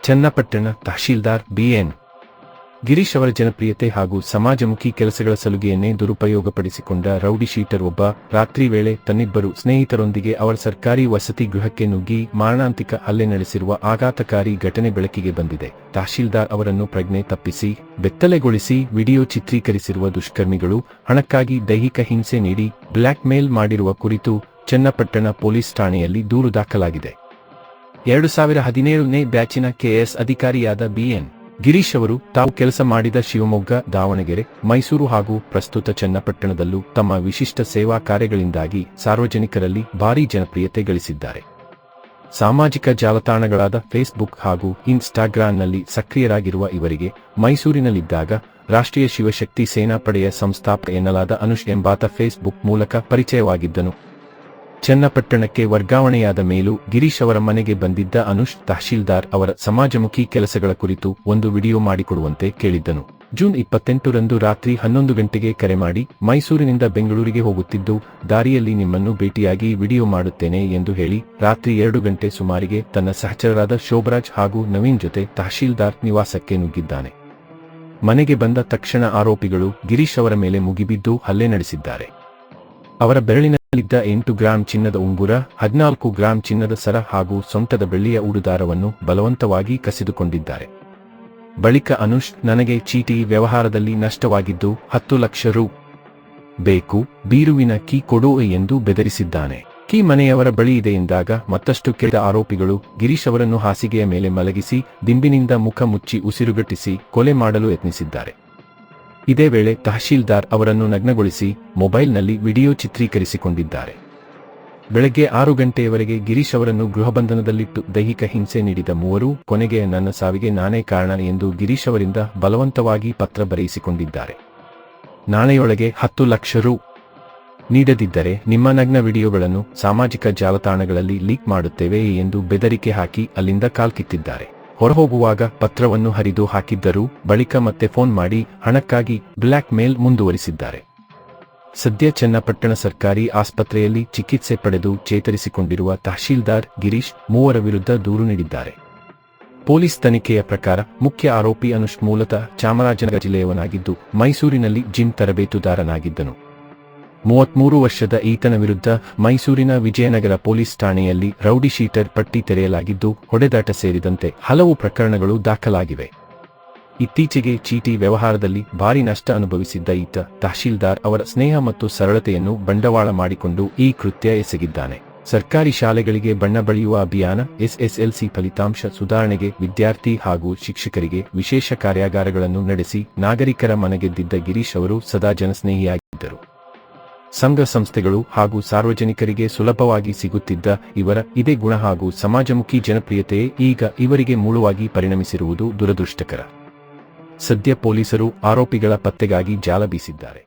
Channapatna tahsildar B N Girish ಅವರ ಜನಪ್ರಿಯತೆ ಹಾಗೂ ಸಮಾಜಮುಖಿ ಕೆಲಸಗಳ ಸಲುಗೆಯನ್ನೇ ದುರುಪಯೋಗಪಡಿಸಿಕೊಂಡ ರೌಡಿ ಶೀಟರ್ ಒಬ್ಬ ರಾತ್ರಿ ವೇಳೆ ತನ್ನಿಬ್ಬರು ಸ್ನೇಹಿತರೊಂದಿಗೆ ಅವರ ಸರ್ಕಾರಿ ವಸತಿ ಗೃಹಕ್ಕೆ ನುಗ್ಗಿ ಮಾರಣಾಂತಿಕ ಹಲ್ಲೆ ನಡೆಸಿರುವ ಆಘಾತಕಾರಿ ಘಟನೆ ಬೆಳಕಿಗೆ ಬಂದಿದೆ. ತಹಶೀಲ್ದಾರ್ ಅವರನ್ನು ಪ್ರಜ್ಞೆ ತಪ್ಪಿಸಿ ಬೆತ್ತಲೆಗೊಳಿಸಿ ವಿಡಿಯೋ ಚಿತ್ರೀಕರಿಸಿರುವ ದುಷ್ಕರ್ಮಿಗಳು ಹಣಕ್ಕಾಗಿ ದೈಹಿಕ ಹಿಂಸೆ ನೀಡಿ ಬ್ಲ್ಯಾಕ್ ಮೇಲ್ ಮಾಡಿರುವ ಕುರಿತು ಚನ್ನಪಟ್ಟಣ ಪೊಲೀಸ್ ಠಾಣೆಯಲ್ಲಿ ದೂರು ದಾಖಲಾಗಿದೆ. 2017ನೇ ಬ್ಯಾಚಿನ ಕೆಎಸ್ ಅಧಿಕಾರಿಯಾದ ಬಿಎನ್ ಗಿರೀಶ್ ಅವರು ತಾವು ಕೆಲಸ ಮಾಡಿದ ಶಿವಮೊಗ್ಗ, ದಾವಣಗೆರೆ, ಮೈಸೂರು ಹಾಗೂ ಪ್ರಸ್ತುತ ಚನ್ನಪಟ್ಟಣದಲ್ಲೂ ತಮ್ಮ ವಿಶಿಷ್ಟ ಸೇವಾ ಕಾರ್ಯಗಳಿಂದಾಗಿ ಸಾರ್ವಜನಿಕರಲ್ಲಿ ಭಾರೀ ಜನಪ್ರಿಯತೆ ಗಳಿಸಿದ್ದಾರೆ. ಸಾಮಾಜಿಕ ಜಾಲತಾಣಗಳಾದ ಫೇಸ್ಬುಕ್ ಹಾಗೂ ಇನ್ಸ್ಟಾಗ್ರಾಂನಲ್ಲಿ ಸಕ್ರಿಯರಾಗಿರುವ ಇವರಿಗೆ ಮೈಸೂರಿನಲ್ಲಿದ್ದಾಗ ರಾಷ್ಟ್ರೀಯ ಶಿವಶಕ್ತಿ ಸೇನಾಪಡೆಯ ಸಂಸ್ಥಾಪಕ ಎನ್ನಲಾದ ಅನುಷ್ ಎಂಬಾತ ಫೇಸ್ಬುಕ್ ಮೂಲಕ ಪರಿಚಯವಾಗಿದ್ದನು. ಚನ್ನಪಟ್ಟಣಕ್ಕೆ ವರ್ಗಾವಣೆಯಾದ ಮೇಲೂ ಗಿರೀಶ್ ಅವರ ಮನೆಗೆ ಬಂದಿದ್ದ ಅನುಷ್ ತಹಶೀಲ್ದಾರ್ ಅವರ ಸಮಾಜಮುಖಿ ಕೆಲಸಗಳ ಕುರಿತು ಒಂದು ವಿಡಿಯೋ ಮಾಡಿಕೊಡುವಂತೆ ಕೇಳಿದ್ದನು. ಜೂನ್ 28ರಂದು ರಾತ್ರಿ 11 ಗಂಟೆಗೆ ಕರೆ ಮಾಡಿ, ಮೈಸೂರಿನಿಂದ ಬೆಂಗಳೂರಿಗೆ ಹೋಗುತ್ತಿದ್ದು ದಾರಿಯಲ್ಲಿ ನಿಮ್ಮನ್ನು ಭೇಟಿಯಾಗಿ ವಿಡಿಯೋ ಮಾಡುತ್ತೇನೆ ಎಂದು ಹೇಳಿ ರಾತ್ರಿ 2 ಗಂಟೆ ಸುಮಾರಿಗೆ ತನ್ನ ಸಹಚರರಾದ ಶೋಭರಾಜ್ ಹಾಗೂ ನವೀನ್ ಜೊತೆ ತಹಶೀಲ್ದಾರ್ ನಿವಾಸಕ್ಕೆ ನುಗ್ಗಿದ್ದಾನೆ. ಮನೆಗೆ ಬಂದ ತಕ್ಷಣ ಆರೋಪಿಗಳು ಗಿರೀಶ್ ಅವರ ಮೇಲೆ ಮುಗಿಬಿದ್ದು ಹಲ್ಲೆ ನಡೆಸಿದ್ದಾರೆ. ಅವರ ಬೆರಳಿನಲ್ಲಿದ್ದ 8 ಗ್ರಾಂ ಚಿನ್ನದ ಉಂಗುರ, 14 ಗ್ರಾಂ ಚಿನ್ನದ ಸರ ಹಾಗೂ ಸೊಂಟದ ಬೆಳ್ಳಿಯ ಉಡುದಾರವನ್ನು ಬಲವಂತವಾಗಿ ಕಸಿದುಕೊಂಡಿದ್ದಾರೆ. ಬಳಿಕ ಅನುಷ್, ನನಗೆ ಚೀಟಿ ವ್ಯವಹಾರದಲ್ಲಿ ನಷ್ಟವಾಗಿದ್ದು 10 ಲಕ್ಷ ರು ಬೇಕು, ಬೀರುವಿನ ಕೀ ಕೊಡು ಎಂದು ಬೆದರಿಸಿದ್ದಾನೆ. ಕೀ ಮನೆಯವರ ಬಳಿ ಇದೆ ಎಂದಾಗ ಮತ್ತಷ್ಟು ಕೆಟ್ಟ ಆರೋಪಿಗಳು ಗಿರೀಶ್ ಅವರನ್ನು ಹಾಸಿಗೆಯ ಮೇಲೆ ಮಲಗಿಸಿ ದಿಂಬಿನಿಂದ ಮುಖ ಮುಚ್ಚಿ ಉಸಿರುಗಟ್ಟಿಸಿ ಕೊಲೆ ಮಾಡಲು ಯತ್ನಿಸಿದ್ದಾರೆ. ಇದೇ ವೇಳೆ ತಹಶೀಲ್ದಾರ್ ಅವರನ್ನು ನಗ್ನಗೊಳಿಸಿ ಮೊಬೈಲ್ನಲ್ಲಿ ವಿಡಿಯೋ ಚಿತ್ರೀಕರಿಸಿಕೊಂಡಿದ್ದಾರೆ. ಬೆಳಗ್ಗೆ 6 ಗಂಟೆಯವರೆಗೆ ಗಿರೀಶ್ ಅವರನ್ನು ಗೃಹಬಂಧನದಲ್ಲಿಟ್ಟು ದೈಹಿಕ ಹಿಂಸೆ ನೀಡಿದ ಮೂವರು ಕೊನೆಗೆ ನನ್ನ ಸಾವಿಗೆ ನಾನೇ ಕಾರಣ ಎಂದು ಗಿರೀಶ್ ಅವರಿಂದ ಬಲವಂತವಾಗಿ ಪತ್ರ ಬರೆಯಿಸಿಕೊಂಡಿದ್ದಾರೆ. ನಾಳೆಯೊಳಗೆ 10 ಲಕ್ಷ ರು ನೀಡದಿದ್ದರೆ ನಿಮ್ಮ ನಗ್ನ ವಿಡಿಯೋಗಳನ್ನು ಸಾಮಾಜಿಕ ಜಾಲತಾಣಗಳಲ್ಲಿ ಲೀಕ್ ಮಾಡುತ್ತೇವೆ ಎಂದು ಬೆದರಿಕೆ ಹಾಕಿ ಅಲ್ಲಿಂದ ಕಾಲ್ಕಿತ್ತಿದ್ದಾರೆ. ಹೊರಹೋಗುವಾಗ ಪತ್ರವನ್ನು ಹರಿದು ಹಾಕಿದ್ದರೂ ಬಳಿಕ ಮತ್ತೆ ಫೋನ್ ಮಾಡಿ ಹಣಕ್ಕಾಗಿ ಬ್ಲ್ಯಾಕ್ ಮೇಲ್ ಮುಂದುವರಿಸಿದ್ದಾರೆ. ಸದ್ಯ ಚನ್ನಪಟ್ಟಣ ಸರ್ಕಾರಿ ಆಸ್ಪತ್ರೆಯಲ್ಲಿ ಚಿಕಿತ್ಸೆ ಪಡೆದು ಚೇತರಿಸಿಕೊಂಡಿರುವ ತಹಶೀಲ್ದಾರ್ ಗಿರೀಶ್ ಮೂವರ ವಿರುದ್ಧ ದೂರು ನೀಡಿದ್ದಾರೆ. ಪೊಲೀಸ್ ತನಿಖೆಯ ಪ್ರಕಾರ ಮುಖ್ಯ ಆರೋಪಿ ಅನುಷ್ ಮೂಲತಃ ಚಾಮರಾಜನಗರ ಜಿಲ್ಲೆಯವನಾಗಿದ್ದು ಮೈಸೂರಿನಲ್ಲಿ ಜಿಮ್ ತರಬೇತುದಾರನಾಗಿದ್ದನು. 33 ವರ್ಷದ ಈತನ ವಿರುದ್ಧ ಮೈಸೂರಿನ ವಿಜಯನಗರ ಪೊಲೀಸ್ ಠಾಣೆಯಲ್ಲಿ ರೌಡಿ ಶೀಟರ್ ಪಟ್ಟಿ ತೆರೆಯಲಾಗಿದ್ದು ಹೊಡೆದಾಟ ಸೇರಿದಂತೆ ಹಲವು ಪ್ರಕರಣಗಳು ದಾಖಲಾಗಿವೆ. ಇತ್ತೀಚೆಗೆ ಚೀಟಿ ವ್ಯವಹಾರದಲ್ಲಿ ಭಾರಿ ನಷ್ಟ ಅನುಭವಿಸಿದ್ದ ಈತ ತಹಶೀಲ್ದಾರ್ ಅವರ ಸ್ನೇಹ ಮತ್ತು ಸರಳತೆಯನ್ನು ಬಂಡವಾಳ ಮಾಡಿಕೊಂಡು ಈ ಕೃತ್ಯ ಎಸಗಿದ್ದಾನೆ. ಸರ್ಕಾರಿ ಶಾಲೆಗಳಿಗೆ ಬಣ್ಣ ಬಳಿಯುವ ಅಭಿಯಾನ, ಎಸ್ಎಸ್ಎಲ್ಸಿ ಫಲಿತಾಂಶ ಸುಧಾರಣೆಗೆ ವಿದ್ಯಾರ್ಥಿ ಹಾಗೂ ಶಿಕ್ಷಕರಿಗೆ ವಿಶೇಷ ಕಾರ್ಯಾಗಾರಗಳನ್ನು ನಡೆಸಿ ನಾಗರಿಕರ ಮನಗೆದ್ದಿದ್ದ ಗಿರೀಶ್ ಅವರು ಸದಾ ಜನಸ್ನೇಹಿಯಾಗಿದ್ದರು. ಸಂಘ ಸಂಸ್ಥೆಗಳು ಹಾಗೂ ಸಾರ್ವಜನಿಕರಿಗೆ ಸುಲಭವಾಗಿ ಸಿಗುತ್ತಿದ್ದ ಇವರ ಇದೇ ಗುಣ ಹಾಗೂ ಸಮಾಜಮುಖಿ ಜನಪ್ರಿಯತೆಯೇ ಈಗ ಇವರಿಗೆ ಮೂಲವಾಗಿ ಪರಿಣಮಿಸಿರುವುದು ದುರದೃಷ್ಟಕರ. ಸದ್ಯ ಪೊಲೀಸರು ಆರೋಪಿಗಳ ಪತ್ತೆಗಾಗಿ ಜಾಲ ಬೀಸಿದ್ದಾರೆ.